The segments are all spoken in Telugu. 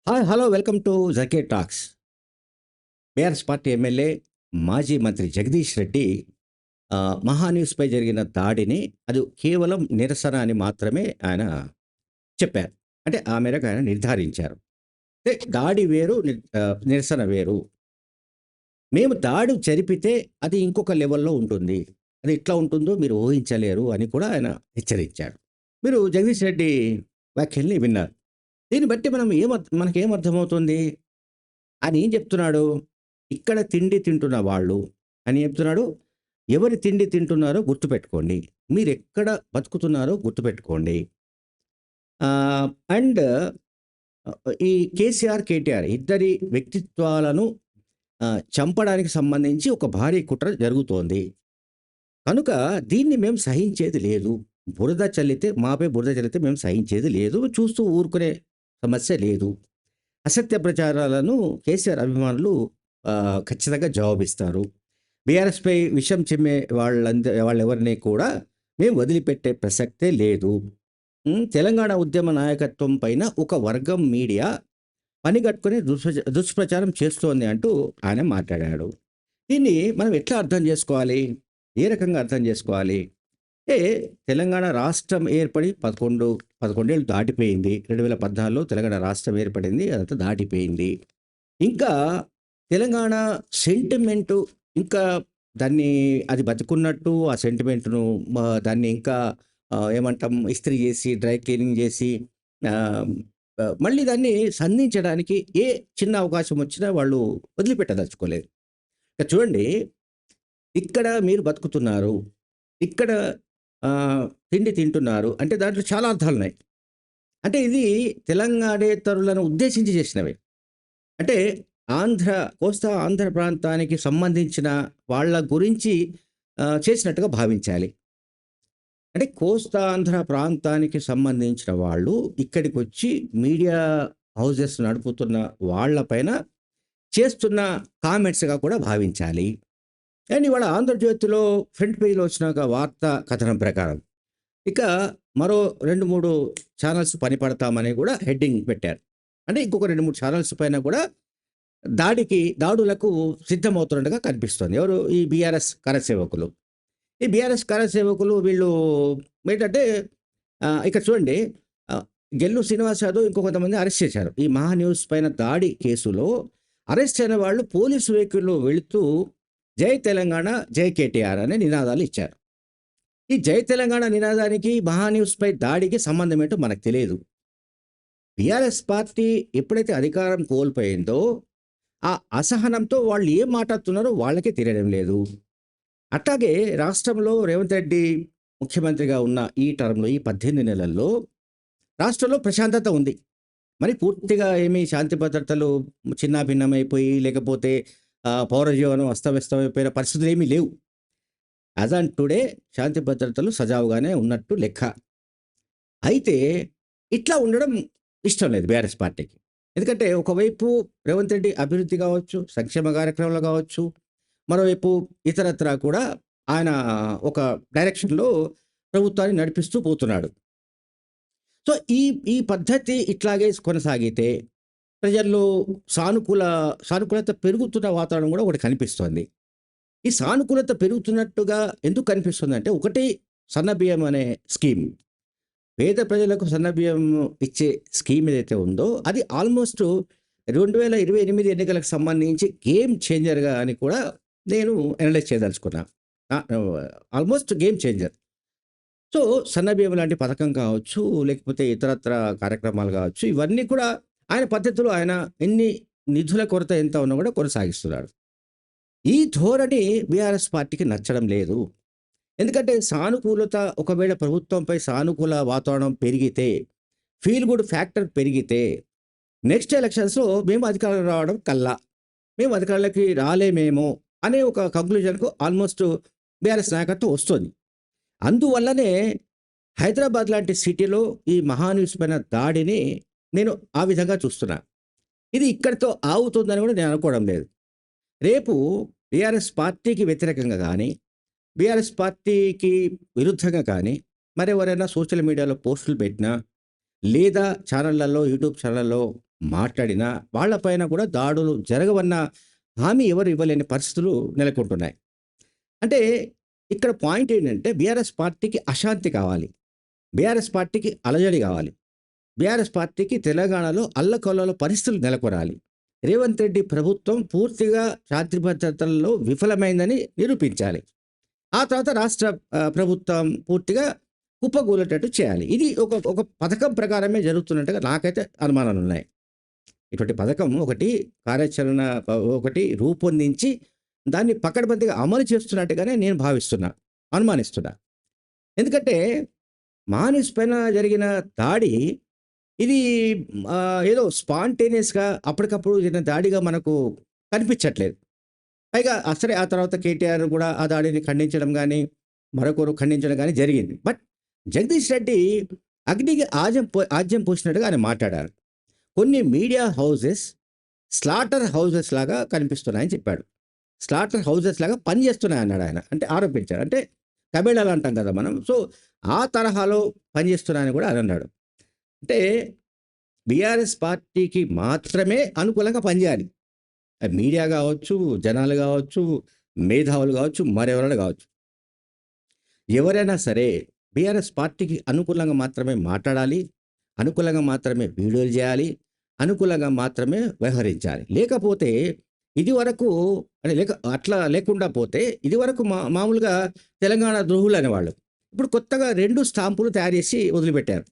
హాయ్! హలో! వెల్కమ్ టు జకే టాక్స్. బీఆర్ఎస్ పార్టీ ఎమ్మెల్యే, మాజీ మంత్రి జగదీష్ రెడ్డి మహాన్యూస్‌పై జరిగిన దాడిని అది కేవలం నిరసన అని మాత్రమే ఆయన చెప్పారు. అంటే ఆ మేరకు ఆయన నిర్ధారించారు. అంటే దాడి వేరు, నిరసన వేరు. మేము దాడి జరిపితే అది ఇంకొక లెవెల్‌లో ఉంటుంది. అది ఎట్లా ఉంటుందో మీరు ఊహించలేరు అని కూడా ఆయన హెచ్చరించాడు. మీరు జగదీష్ రెడ్డి వ్యాఖ్యల్ని విన్నారు. దీన్ని బట్టి మనం మనకేం అర్థమవుతుంది? ఆయన ఏం చెప్తున్నాడు? ఇక్కడ తిండి తింటున్న వాళ్ళు అని చెప్తున్నాడు. ఎవరి తిండి తింటున్నారో గుర్తుపెట్టుకోండి. మీరెక్కడ బతుకుతున్నారో గుర్తుపెట్టుకోండి. అండ్ ఈ కేసీఆర్, కేటీఆర్ ఇద్దరి వ్యక్తిత్వాలను చంపడానికి సంబంధించి ఒక భారీ కుట్ర జరుగుతోంది. కనుక దీన్ని మేము సహించేది లేదు. మాపై బురద చల్లితే మేము సహించేది లేదు. చూస్తూ ఊరుకునే సమస్య లేదు. అసత్య ప్రచారాలను కేసీఆర్ అభిమానులు ఖచ్చితంగా జవాబిస్తారు. బీఆర్ఎస్‌పై విషం చిమ్మే వాళ్ళెవరిని కూడా మేము వదిలిపెట్టే ప్రసక్తే లేదు. తెలంగాణ ఉద్యమ నాయకత్వం పైన ఒక వర్గం మీడియా పనిగట్టుకొని దుష్ప్రచారం చేస్తోంది అంటూ ఆయన మాట్లాడాడు. దీన్ని మనం ఎట్లా అర్థం చేసుకోవాలి? ఏ రకంగా అర్థం చేసుకోవాలి? అంటే తెలంగాణ రాష్ట్రం ఏర్పడి 11 ఏళ్ళు దాటిపోయింది. 2014లో తెలంగాణ రాష్ట్రం ఏర్పడింది. అదంతా దాటిపోయింది. ఇంకా తెలంగాణ సెంటిమెంటు ఇంకా దాన్ని అది బతికున్నట్టు ఆ సెంటిమెంట్‌ను దాన్ని ఇంకా ఏమంటాం ఇస్త్రీ చేసి, డ్రై క్లీనింగ్ చేసి ఆహ్, మళ్ళీ దాన్ని సంధించడానికి ఏ చిన్న అవకాశం వచ్చినా వాళ్ళు వదిలిపెట్టదలుచుకోలేదు. ఇక చూడండి, ఇక్కడ మీరు బతుకుతున్నారు. ఇక్కడ తిండి తింటున్నారు. అంటే దాంట్లో చాలా అర్థాలున్నాయి. అంటే ఇది తెలంగాణేతరులను ఉద్దేశించి చేసినవి. అంటే ఆంధ్ర, కోస్తా ఆంధ్ర ప్రాంతానికి సంబంధించిన వాళ్ళ గురించి చేసినట్టుగా భావించాలి. అంటే కోస్తా ఆంధ్ర ప్రాంతానికి సంబంధించిన వాళ్ళు ఇక్కడికొచ్చి మీడియా హౌసెస్ నడుపుతున్న వాళ్ళ పైన చేస్తున్న కామెంట్స్‌గా కూడా భావించాలి. అండ్ ఇవాళ 'ఆంధ్రజ్యోతి'లో ఫ్రంట్ పేజ్‌లో వచ్చిన ఒక వార్తా కథనం ప్రకారం ఇక మరో 2, 3 ఛానెల్స్ పని పడతామని కూడా హెడ్డింగ్ పెట్టారు. అంటే ఇంకొక 2, 3 ఛానెల్స్ పైన కూడా దాడులకు సిద్ధమవుతున్నట్టుగా కనిపిస్తోంది. ఎవరు? ఈ బీఆర్ఎస్ కరసేవకులు. ఈ బీఆర్ఎస్ కరసేవకులు వీళ్ళు ఏంటంటే ఇక్కడ చూడండి, ఆహ్, గెల్లు శ్రీనివాస్ యాదవ్ ఇంకో కొంతమంది అరెస్ట్ చేశారు. ఈ మహా న్యూస్ పైన దాడి కేసులో అరెస్ట్ అయిన వాళ్ళు పోలీసు వెహికల్‌లో వెళుతూ జై తెలంగాణ, జై కేటీఆర్ అనే నినాదాలు ఇచ్చారు. ఈ జై తెలంగాణ నినాదానికి, మహా న్యూస్‌పై దాడికి సంబంధం ఏంటో మనకు తెలియదు. బీఆర్ఎస్ పార్టీ ఎప్పుడైతే అధికారం కోల్పోయిందో, ఆ అసహనంతో వాళ్ళు ఏం మాట్లాడుతున్నారో వాళ్ళకే తెలియడం లేదు. అట్లాగే రాష్ట్రంలో రేవంత్ రెడ్డి ముఖ్యమంత్రిగా ఉన్న ఈ టర్మ్‌లో, ఈ 18 నెలల్లో రాష్ట్రంలో ప్రశాంతత ఉంది. మరి పూర్తిగా ఏమి శాంతి భద్రతలు చిన్నాభిన్నమైపోయి, లేకపోతే పౌర జీవనం అస్తవ్యస్తమైపోయిన పరిస్థితులేమీ లేవు. యాజ్ ఆన్ టుడే శాంతి భద్రతలు సజావుగానే ఉన్నట్టు లెక్క. అయితే ఇట్లా ఉండడం ఇష్టం లేదు బీఆర్ఎస్ పార్టీకి. ఎందుకంటే ఒకవైపు రేవంత్ రెడ్డి అభివృద్ధి కావచ్చు, సంక్షేమ కార్యక్రమాలు కావచ్చు, మరోవైపు ఇతరత్రా కూడా ఆయన ఒక డైరెక్షన్‌లో ప్రభుత్వాన్ని నడిపిస్తూ పోతున్నాడు. సో, ఈ ఈ పద్ధతి ఇట్లాగే కొనసాగితే ప్రజల్లో సానుకూలత పెరుగుతున్న వాతావరణం కూడా ఒకటి కనిపిస్తోంది. ఈ సానుకూలత పెరుగుతున్నట్టుగా ఎందుకు కనిపిస్తుందంటే, ఒకటి సన్నబియ్యం అనే స్కీమ్. పేద ప్రజలకు సన్నబియ్యం ఇచ్చే స్కీమ్ ఏదైతే ఉందో, అది ఆల్మోస్ట్ 2028 ఎన్నికలకు సంబంధించి గేమ్ చేంజర్‌గా అని కూడా నేను అనలైజ్ చేయదలుచుకున్నా. Almost game changer. సో, సన్నబియ్యం లాంటి పథకం కావచ్చు, లేకపోతే ఇతరత్రా కార్యక్రమాలు కావచ్చు, ఇవన్నీ కూడా ఆయన పద్ధతిలో ఆయన నిధుల కొరత ఎంత ఉన్నా కూడా కొనసాగిస్తున్నాడు. ఈ ధోరణి బీఆర్ఎస్ పార్టీకి నచ్చడం లేదు. ఎందుకంటే ఒకవేళ ప్రభుత్వంపై సానుకూల వాతావరణం పెరిగితే, ఫీల్ గుడ్ ఫ్యాక్టర్ పెరిగితే, నెక్స్ట్ ఎలక్షన్స్‌లో మేము అధికారంలోకి రావడం కల్లా. మేము అధికారంలోకి రాలేమేమో అనే ఒక కంక్లూజన్‌కు ఆల్మోస్ట్ బీఆర్ఎస్ నాయకత్వం వస్తోంది. అందువల్లనే హైదరాబాద్ లాంటి సిటీలో ఈ మహాన్యూస్ పైన దాడిని నేను ఆ విధంగా చూస్తున్నా. ఇది ఇక్కడితో ఆగుతుందని కూడా నేను అనుకోవడం లేదు. రేపు బీఆర్ఎస్ పార్టీకి వ్యతిరేకంగా గానీ, బీఆర్ఎస్ పార్టీకి విరుద్ధంగా కానీ, మరెవరైనా సోషల్ మీడియాలో పోస్టులు పెట్టినా, లేదా యూట్యూబ్ ఛానళ్ళలో మాట్లాడినా వాళ్ళపైన కూడా దాడులు జరగవన్న హామీ ఎవరు ఇవ్వలేని పరిస్థితులు నెలకొంటున్నాయి. అంటే ఇక్కడ పాయింట్ ఏంటంటే బీఆర్ఎస్ పార్టీకి అశాంతి కావాలి. బీఆర్ఎస్ పార్టీకి అలజడి కావాలి. బీఆర్ఎస్ పార్టీకి తెలంగాణలో అల్లకల్లోల పరిస్థితులు నెలకొనాలి. రేవంత్ రెడ్డి ప్రభుత్వం పూర్తిగా శాంతి భద్రతల్లో విఫలమైందని నిరూపించాలి. ఆ తర్వాత రాష్ట్ర ప్రభుత్వం పూర్తిగా కుప్పకూలేటట్టు చేయాలి. ఇది ఒక ఒక పథకం ప్రకారమే జరుగుతున్నట్టుగా నాకైతే అనుమానాలున్నాయి. ఇటువంటి పథకం ఒకటి కార్యాచరణ ఒకటి రూపొందించి దాన్ని పకడ్బందీగా అమలు చేస్తున్నట్టుగానే నేను భావిస్తున్నా, అనుమానిస్తున్నా. ఎందుకంటే మానిస్ పైన జరిగిన దాడి ఇది ఏదో స్పాంటేనియస్‌గా అప్పటికప్పుడు జరిగిన దాడిగా మనకు కనిపించట్లేదు. పైగా సరే ఆ తర్వాత కేటీఆర్ కూడా ఆ దాడిని ఖండించడం గానీ, మరొకరు ఖండించడం గానీ జరిగింది. బట్ జగదీష్ రెడ్డి అగ్నికి ఆజ్యం పోసినట్టుగా ఆయన మాట్లాడారు. కొన్ని మీడియా హౌసెస్ స్లాటర్ హౌసెస్ లాగా కనిపిస్తున్నాయని చెప్పాడు. స్లాటర్ హౌసెస్ లాగా పనిచేస్తున్నాయన్నాడు ఆయన. అంటే ఆరోపించాడు. అంటే కబేళాలు అంటాం కదా మనం. సో, ఆ తరహాలో పనిచేస్తున్నాయని కూడా ఆయన అన్నాడు. అంటే బీఆర్ఎస్ పార్టీకి మాత్రమే అనుకూలంగా పనిచేయాలి. అది మీడియా కావచ్చు, జనాలు కావచ్చు, మేధావులు కావచ్చు, మరెవరైనా కావచ్చు. ఎవరైనా సరే బీఆర్ఎస్ పార్టీకి అనుకూలంగా మాత్రమే మాట్లాడాలి. అనుకూలంగా మాత్రమే వీడియోలు చేయాలి. అనుకూలంగా మాత్రమే వ్యవహరించాలి. లేకపోతే ఇదివరకు అంటే అట్లా లేకుండా పోతే ఇదివరకు మామూలుగా తెలంగాణ ద్రోహులు అనేవాళ్ళు. ఇప్పుడు కొత్తగా 2 స్టాంపులు తయారు చేసి వదిలిపెట్టారు.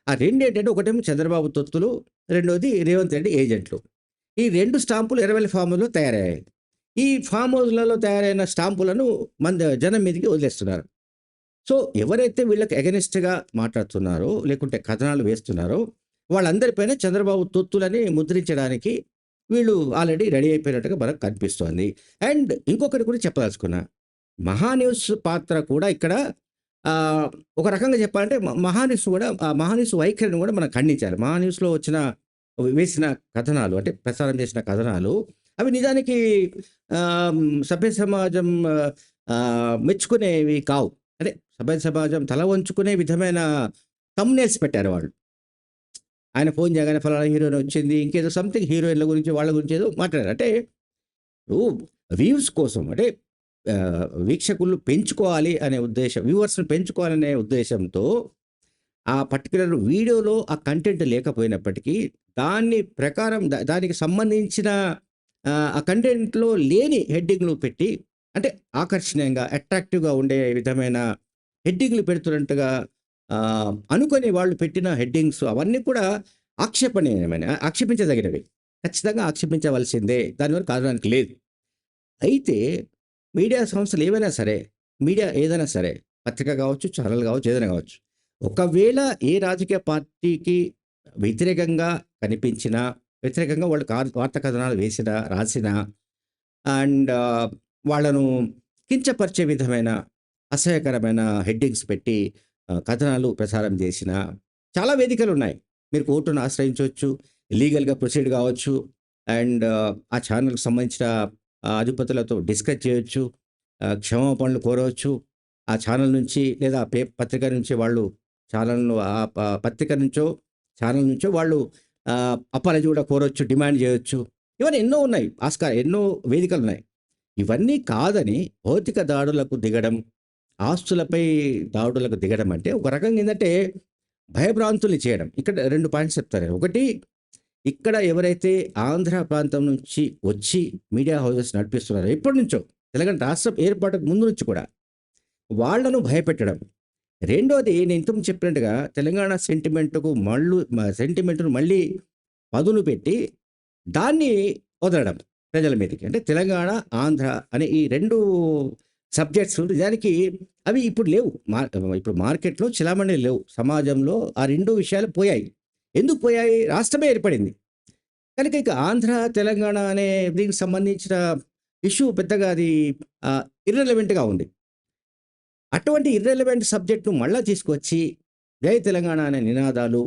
ఆ 2 ఏంటంటే ఒకటేమో చంద్రబాబు తొత్తులు, రెండోది రేవంత్ రెడ్డి ఏజెంట్లు. ఈ 2 స్టాంపులు ఎర్రవెల్లి ఫామ్ హౌస్‌లో తయారయ్యాయి. ఈ ఫామ్ హౌస్‌లలో తయారైన స్టాంపులను జనం మీదకి వదిలేస్తున్నారు. సో, ఎవరైతే వీళ్ళకి ఎగనెస్ట్‌గా మాట్లాడుతున్నారో, లేకుంటే కథనాలు వేస్తున్నారో, వాళ్ళందరిపైన చంద్రబాబు తొత్తులని ముద్రించడానికి వీళ్ళు ఆల్రెడీ రెడీ అయిపోయినట్టుగా మనకు కనిపిస్తోంది. అండ్ ఇంకొకటి కూడా చెప్పదలుచుకున్నా. మహాన్యూస్ పాత్ర కూడా ఇక్కడ ఒక రకంగా చెప్పాలంటే మహాన్యూస్ కూడా మహాన్యూస్ వైఖరిని కూడా మనం ఖండించాలి. మహాన్యూస్‌లో వేసిన కథనాలు అంటే ప్రసారం చేసిన కథనాలు అవి నిజానికి సభ్య సమాజం మెచ్చుకునేవి కావు. అంటే సభ్య సమాజం తల వంచుకునే విధమైన థంబ్‌నెయిల్స్ పెట్టారు వాళ్ళు. ఆయన ఫోన్ చేయగానే ఫలానా హీరోయిన్ వచ్చింది. ఇంకేదో సంథింగ్ హీరోయిన్‌ల గురించి వాళ్ళ గురించి ఏదో మాట్లాడారు. అంటే ఇప్పుడు వ్యూస్ కోసం అంటే వీక్షకులు పెంచుకోవాలి అనే ఉద్దేశం, వ్యూవర్స్‌ని పెంచుకోవాలనే ఉద్దేశంతో ఆ పర్టిక్యులర్ వీడియోలో ఆ కంటెంట్ లేకపోయినప్పటికీ దాన్ని ప్రకారం దానికి సంబంధించిన ఆ కంటెంట్‌లో లేని హెడ్డింగ్‌లు పెట్టి అంటే ఆకర్షణీయంగా, అట్రాక్టివ్‌గా ఉండే విధమైన హెడ్డింగ్‌లు పెడుతున్నట్టుగా అనుకోని వాళ్ళు పెట్టిన హెడ్డింగ్స్ అవన్నీ కూడా ఆక్షేపించదగినవి. ఖచ్చితంగా ఆక్షేపించవలసిందే. దాని వరకు కాదనడానికి లేదు. అయితే మీడియా సంస్థలు ఏవైనా సరే, మీడియా ఏదైనా సరే, పత్రిక కావచ్చు, ఛానల్ కావచ్చు, ఏదైనా కావచ్చు. ఒకవేళ ఏ రాజకీయ పార్టీకి వ్యతిరేకంగా కనిపించినా, వ్యతిరేకంగా వాళ్ళు వార్తా కథనాలు వేసినా, రాసినా అండ్ వాళ్ళను కించపరిచే విధమైన అసహ్యకరమైన హెడ్డింగ్స్ పెట్టి కథనాలు ప్రసారం చేసిన చాలా వేదికలున్నాయి. మీరు కోర్టును ఆశ్రయించొచ్చు, లీగల్‌గా ప్రొసీడ్ కావచ్చు అండ్ ఆ ఛానల్‌కి సంబంధించిన అధిపతులతో డిస్కస్ చేయొచ్చు. క్షమాపణలు కోరవచ్చు. ఆ ఛానల్ నుంచి లేదా పత్రిక నుంచి వాళ్ళు ఛానల్‌ను పత్రిక నుంచో, ఛానల్ నుంచో వాళ్ళు అపాలజీ కూడా కోరొచ్చు, డిమాండ్ చేయొచ్చు. ఇవన్నీ ఎన్నో ఉన్నాయి. ఎన్నో వేదికలున్నాయి. ఇవన్నీ కాదని భౌతిక దాడులకు దిగడం, ఆస్తులపై దాడులకు దిగడం అంటే ఒక రకంగా ఏందంటే భయభ్రాంతుల్ని చేయడం. ఇక్కడ 2 పాయింట్స్ చెప్తాను. ఒకటి ఇక్కడ ఎవరైతే ఆంధ్ర ప్రాంతం నుంచి వచ్చి మీడియా హౌసెస్ నడిపిస్తున్నారో ఎప్పటినుంచో తెలంగాణ రాష్ట్రం ఏర్పాటుకు ముందు నుంచి కూడా వాళ్ళను భయపెట్టడం. రెండోది నేను ఇంతకుముందు చెప్పినట్టుగా తెలంగాణ సెంటిమెంట్‌ను మళ్ళీ పదును పెట్టి దాన్ని వదలడం ప్రజల మీదకి. అంటే తెలంగాణ, ఆంధ్ర అనే ఈ 2 సబ్జెక్ట్స్ నిజానికి అవి ఇప్పుడు లేవు. ఇప్పుడు మార్కెట్‌లో చలామణి లేవు. సమాజంలో ఆ 2 విషయాలు పోయాయి. ఎందుకు పోయాయి? రాష్ట్రమే ఏర్పడింది. కనుక ఇక ఆంధ్ర, తెలంగాణ అనే దీనికి సంబంధించిన ఇష్యూ పెద్దగా అది ఇర్రెలవెంట్‌గా ఉంది. అటువంటి ఇర్రెలవెంట్ సబ్జెక్ట్‌ను మళ్ళా తీసుకొచ్చి జై తెలంగాణ అనే నినాదాలు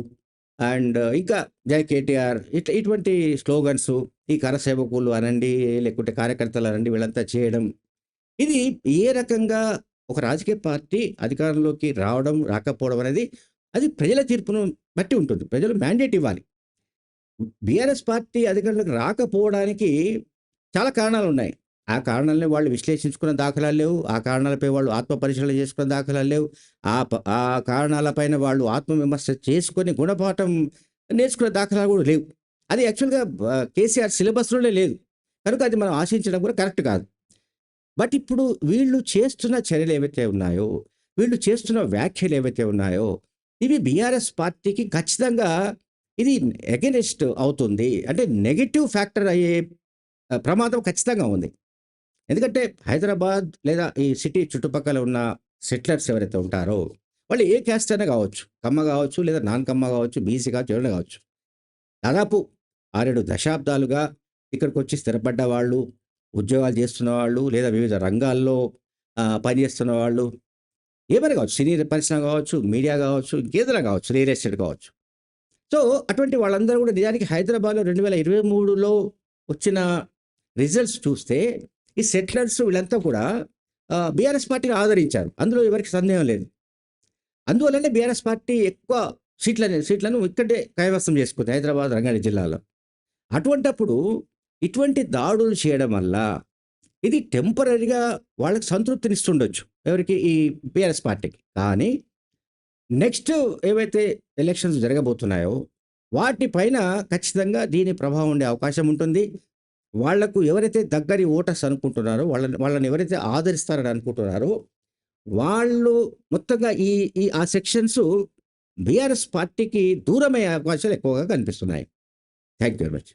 అండ్ ఇంకా జై కేటీఆర్ ఇటువంటి స్లోగన్స్ ఈ కరసేవకులు అనండి, లేకుంటే కార్యకర్తలు అనండి వీళ్ళంతా చేయడం. ఇది ఏ రకంగా ఒక రాజకీయ పార్టీ అధికారంలోకి రావడం, రాకపోవడం అనేది అది ప్రజల తీర్పును బట్టి ఉంటుంది. ప్రజలు మ్యాండేట్ ఇవ్వాలి. బీఆర్ఎస్ పార్టీ అధికారంలోకి రాకపోవడానికి చాలా కారణాలున్నాయి. ఆ కారణాలని వాళ్ళు విశ్లేషించుకున్న దాఖలాలు లేవు. ఆ కారణాలపై వాళ్ళు ఆత్మ పరిశీలన చేసుకున్న దాఖలాలు లేవు. ఆ కారణాల పైన వాళ్ళు ఆత్మవిమర్శ చేసుకొని గుణపాఠం నేర్చుకున్న దాఖలాలు కూడా లేవు. అది యాక్చువల్‌గా కేసీఆర్ సిలబస్‌లోనే లేదు. కనుక అది మనం ఆశించడం కూడా కరెక్ట్ కాదు. బట్ ఇప్పుడు వీళ్ళు చేస్తున్న చర్యలేవైతే ఉన్నాయో, వీళ్ళు చేస్తున్న వ్యాఖ్యలేవైతే ఉన్నాయో, ఇవి బీఆర్ఎస్ పార్టీకి ఖచ్చితంగా ఇది ఎగైనెస్ట్ అవుతుంది. అంటే నెగెటివ్ ఫ్యాక్టర్ అయ్యే ప్రమాదం ఖచ్చితంగా ఉంది. ఎందుకంటే హైదరాబాద్ లేదా ఈ సిటీ చుట్టుపక్కల ఉన్న సెటిలర్స్ ఎవరైతే ఉంటారో, వాళ్ళు ఏ క్యాస్ట్ అయినా కావచ్చు. కమ్మ కావచ్చు, లేదా నాన్ కమ్మ కావచ్చు, బీసీ కావచ్చు, ఎవరైనా కావచ్చు. దాదాపు 6, 7 దశాబ్దాలుగా ఇక్కడికొచ్చి స్థిరపడ్డ వాళ్ళు, ఉద్యోగాలు చేస్తున్న వాళ్ళు, లేదా వివిధ రంగాల్లో పనిచేస్తున్న వాళ్ళు, ఏమైనా కావచ్చు. సినీ పరిశ్రమ కావచ్చు, మీడియా కావచ్చు, ఇంకేదైనా కావచ్చు, రియల్ ఎస్టేట్ కావచ్చు. సో, అటువంటి వాళ్ళందరూ కూడా నిజానికి హైదరాబాద్‌లో 2023లో వచ్చిన రిజల్ట్స్ చూస్తే, ఈ సెటిలర్స్ వీళ్ళంతా కూడా బీఆర్ఎస్ పార్టీని ఆదరించారు. అందులో ఎవరికీ సందేహం లేదు. అందువల్లనే బీఆర్ఎస్ పార్టీ ఎక్కువ సీట్లను ఇక్కడే కైవసం చేసుకుంది హైదరాబాద్, రంగారెడ్డి జిల్లాలో. అటువంటప్పుడు ఇటువంటి దాడులు చేయడం వల్ల ఇది టెంపరరీగా వాళ్ళకి సంతృప్తినిస్తుండొచ్చు. ఎవరికి? ఈ బీఆర్ఎస్ పార్టీకి. కానీ నెక్స్ట్ ఏవైతే ఎలక్షన్స్ జరగబోతున్నాయో, వాటి పైన ఖచ్చితంగా దీని ప్రభావం ఉండే అవకాశం ఉంటుంది. వాళ్లకు ఎవరైతే దగ్గరి ఓటర్స్ అనుకుంటున్నారో, వాళ్ళని ఎవరైతే ఆదరిస్తారని అనుకుంటున్నారో, వాళ్ళు మొత్తంగా ఈ ఈ ఆ సెక్షన్స్ బీఆర్ఎస్ పార్టీకి దూరమయ్యే అవకాశాలు ఎక్కువగా కనిపిస్తున్నాయి. Thank you very much.